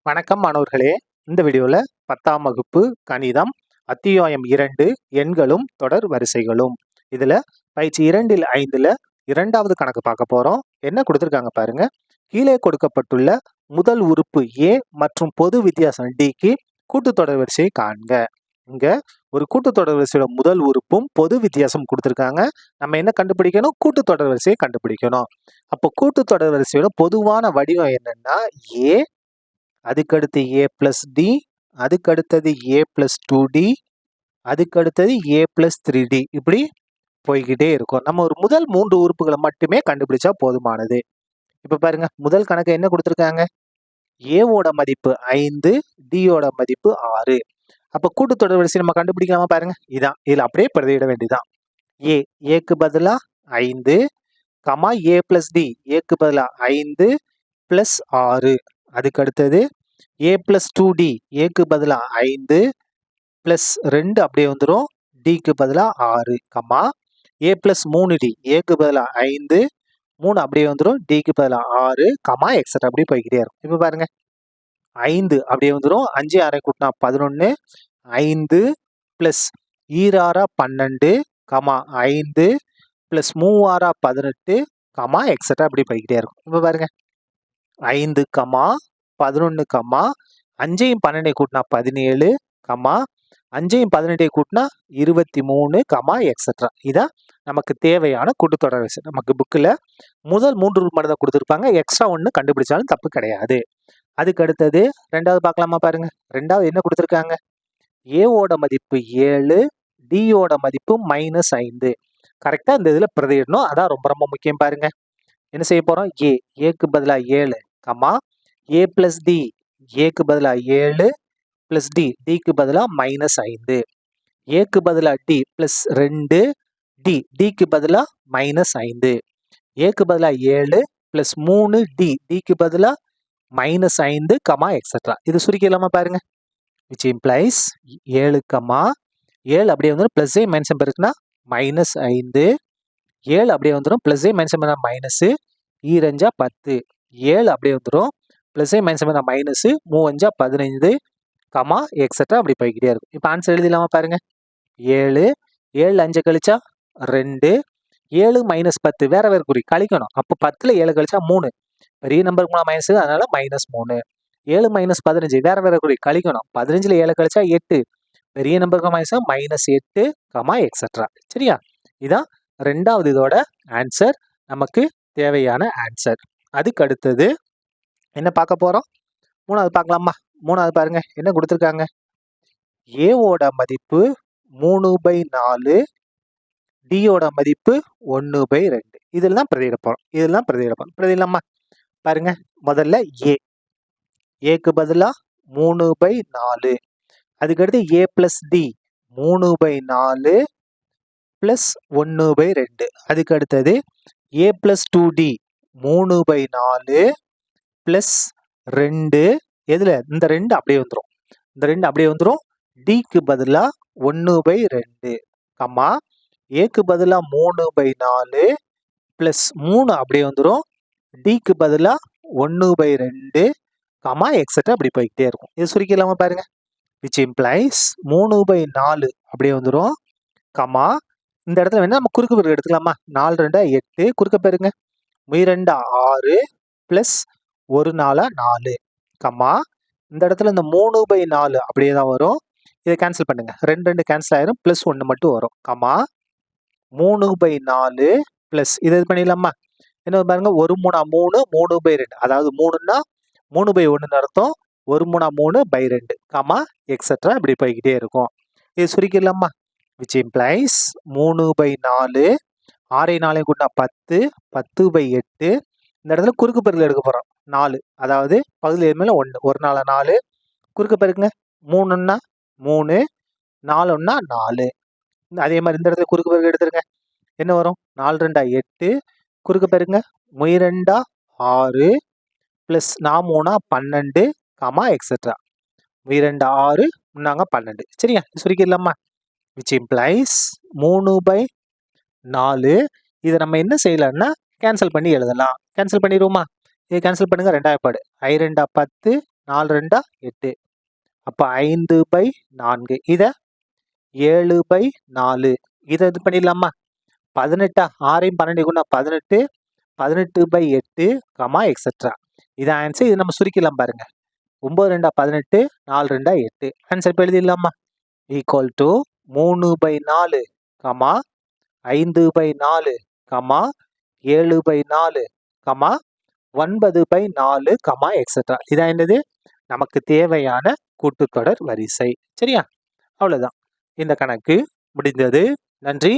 வணக்கம் மாணவர்களே. இந்த வீடியோல 10ஆம் வகுப்பு கணிதம் அத்தியாயம் 2 எண்களும் தொடர் வரிசைகளும். இதுல பயிற்சி 2ல் 5ல இரண்டாவது கணக்கு பார்க்க போறோம். என்ன கொடுத்திருக்காங்க பாருங்க. கீழே கொடுக்கப்பட்டுள்ள முதல் உறுப்பு A மற்றும் பொது வித்தியாசம் Dக்கு கூட்டுத்தொடர் வரிசையை காண்க. இங்க ஒரு கூட்டுத்தொடர் வரிசையோட முதல் உறுப்பும் பொது வித்தியாசம் கொடுத்திருக்காங்க. நம்ம என்ன கண்டுபிடிக்கணும்? கூட்டுத்தொடர் வரிசையை கண்டுபிடிக்கணும். அப்போ கூட்டுத்தொடர் வரிசையோட பொதுவான வடிவம் என்னன்னா A, அதுக்கடுத்து A plus D, அதுக்கடுத்தது A plus 2D, அதுக்கடுத்தது A plus 3D. இப்படி போய்கிட்டே இருக்கும். நம்ம ஒரு முதல் 3 உறுப்புகளை மட்டுமே கண்டுபிடிச்சா போதுமானது. இப்ப பாருங்க, முதல் கணக்கு என்ன கொடுத்திருக்காங்க? ஏவோட மதிப்பு 5, டியோட மதிப்பு 6. அப்ப கூட்டுத்தொடர் வரிசை நம்ம கண்டுபிடிக்கலாமா? பாருங்க, இதான். இதுல அப்படியே பிரதியிட வேண்டியதான். ஏக்கு பதிலா 5, கமா A plus D, ஏக்கு பதிலா 5 plus 6. அதுக்கு அடுத்தது A plus 2D, ஏக்கு பதிலா 5 plus 2 அப்படியே வந்துடும், Dக்கு பதிலா 6, கமா A plus 3D, ஏக்கு பதிலா 5 3 அப்படியே வந்துடும், Dக்கு பதிலா 6, கமா எக்ஸட்ரா அப்படியே போய்கிட்டே இருக்கும். இப்போ பாருங்க, 5 அப்படியே வந்துடும், 5 6 கூட்டினா 11, 5 plus 6 12, comma 5 plus 3 18, comma extra அப்படி போய்கிட்டே இருக்கும். இப்போ பாருங்க, 5 கமா 11 கமா 5ஐயும் 12ஐயும் கூட்டினா 17, கமா 5ஐயும் 18ஐயும் கூட்டினா 23, கமா எக்ஸட்ரா. இதான் நமக்கு தேவையான கூட்டுத்தொடர் வரிசை. நமக்கு புக்கில் முதல் 3 உறுப்பு மட்டும் தான் கொடுத்துருப்பாங்க. எக்ஸ்ட்ரா ஒன்று கண்டுபிடிச்சாலும் தப்பு கிடையாது. அதுக்கு அடுத்தது ரெண்டாவது பார்க்கலாமா? பாருங்க, ரெண்டாவது என்ன கொடுத்துருக்காங்க? ஏவோட மதிப்பு 7, டியோட மதிப்பு -5. கரெக்டாக இந்த இதில் பிரதியிடணும். அதான் ரொம்ப ரொம்ப முக்கியம். பாருங்க, என்ன செய்ய போகிறோம்? ஏக்கு பதிலாக 7, கமா A plus D, ஏக்கு பதிலாக 7 plus D, Dக்கு பதிலாக -5. ஏக்கு பதிலாக D plus 2, Dக்கு பதிலாக -5. ஏக்கு பதிலாக 7 plus 3 Dக்கு பதிலாக -5, கமா எக்ஸட்ரா. இது சுருக்கிடலாமா? பாருங்க, which implies 7 கமா 7 அப்படியே வந்துடும், பிளஸ் மைனஸ் இருக்குன்னா -5, 7 அப்படியே வந்துடும், பிளஸ் மைனஸ் மைனஸ், 2 10, 7 அப்படியே வந்துடும், plus minus minus, 3 15, comma extra அப்படி போய்கிட்டே இருக்கும். இப்போ ஆன்சர் எழுதிடலாமா? பாருங்க, 7 7 5 கழிச்சா 2, 7 மைனஸ் 10 வேற வேற குறி கழிக்கணும். அப்போ 10ல் 7 கழிச்சா 3, பெரிய நம்பருக்கு மைனஸ், அதனால -3. 7 மைனஸ் 15 வேற வேற குறி கழிக்கணும். 15ல் 7 கழிச்சா 8, பெரிய நம்பருக்கு மைனஸ், -8, கமா எக்ஸட்ரா. சரியா? இதான் ரெண்டாவது இதோட ஆன்சர், நமக்கு தேவையான ஆன்சர். அதுக்கு அடுத்தது என்ன பார்க்க போறோம்? மூணாவது பார்க்கலாமா? மூணாவது பாருங்க, என்ன கொடுத்துருக்காங்க? ஏவோட மதிப்பு 3/4, டியோட மதிப்பு 1/2. இதெல்லாம் பிரதியிட போறோம். பிரதியிடலாமா? பாருங்க, முதல்ல ஏக்கு பதிலா 3/4, அதுக்கடுத்து A plus D 3/4 பிளஸ் 1/2. அதுக்கு அடுத்தது A plus 2D 3/4 பிளஸ் 2, எதுல? இந்த 2 அப்படியே வந்துடும், Dக்கு பதிலா 1/2, கம்மா ஏக்கு பதிலா 3/4 பிளஸ் 3 அப்படியே வந்துடும், Dக்கு பதிலா 1/2, கமா எக்ஸட்ரா அப்படி போய்கிட்டே இருக்கும். இது சுருக்கிடலாமா? பாருங்க, which implies 3/4 அப்படியே வந்துடும், கமா இந்த இடத்துல வேணா நம்ம குறுக்கு பெருக்கு எடுத்துக்கலாமா? 4 2 8, குறுக்க பெருங்க, 2 6 பிளஸ் 1 4 4, கமா இந்த இடத்துல இந்த 3/4 அப்படியே தான் வரும். இதை கேன்சல் பண்ணுங்க, 2 2 கேன்சல் ஆயிரும், பிளஸ் 1 மட்டும் வரும், கமா 3/4 பிளஸ் இதை இது பண்ணிடலாமா? என்ன பாருங்க, 1 3 3, 3/2, அதாவது 3ன்னா 3/1 அர்த்தம், 1 3 3/2, கமா எக்ஸட்ரா இப்படி போய்கிட்டே இருக்கும். இது சுருக்கிடலாமா? which implies 3/4, 6 4 கூட்டினா 10, 10/8. இந்த இடத்துல குறுக்கு பெருக்கல் எடுக்க போறோம், 4, அதாவது பகுதியில் மேல 1, 1 4 4, குறுக்கு பெருக்குங்க, 3ன்னா 3, 4ன்னா 4. அதே மாதிரி இந்த இடத்துல குறுக்கு பெருக்கு எடுத்துருங்க, என்ன வரும்? 4 2 8, குறுக்கு பெருக்குங்க, 2 6 பிளஸ் 4 12, கமா எக்ஸட்ரா. 2 6 12. சரியா? சுருக்கிடலாமா? which implies 3/4. இதை நம்ம என்ன செய்யலாம்னா கேன்சல் பண்ணி எழுதலாம். கேன்சல் பண்ணிடுவோமா? இதை கேன்சல் பண்ணுங்க, 2 பாடு, I 2 10, 4 2 8. அப்போ 5/4. இதை 7/4. இதை இது பண்ணிடலாமா? 18 6 12 குணா 18, 18/8, எக்ஸெட்ரா. இது ஆன்சர். இது நம்ம சுருக்கலாம் பாருங்க. 9 2 18, 4 2 8. ஆன்சர் இப்போ எழுதிடலாமா? Equal to 3/4, 5/4, 7/4, 9/4, etcetera. இதான் என்னது? நமக்கு தேவையான கூட்டுத்தொடர் வரிசை. சரியா? அவ்வளவுதான். இந்த கணக்கு முடிந்தது. நன்றி.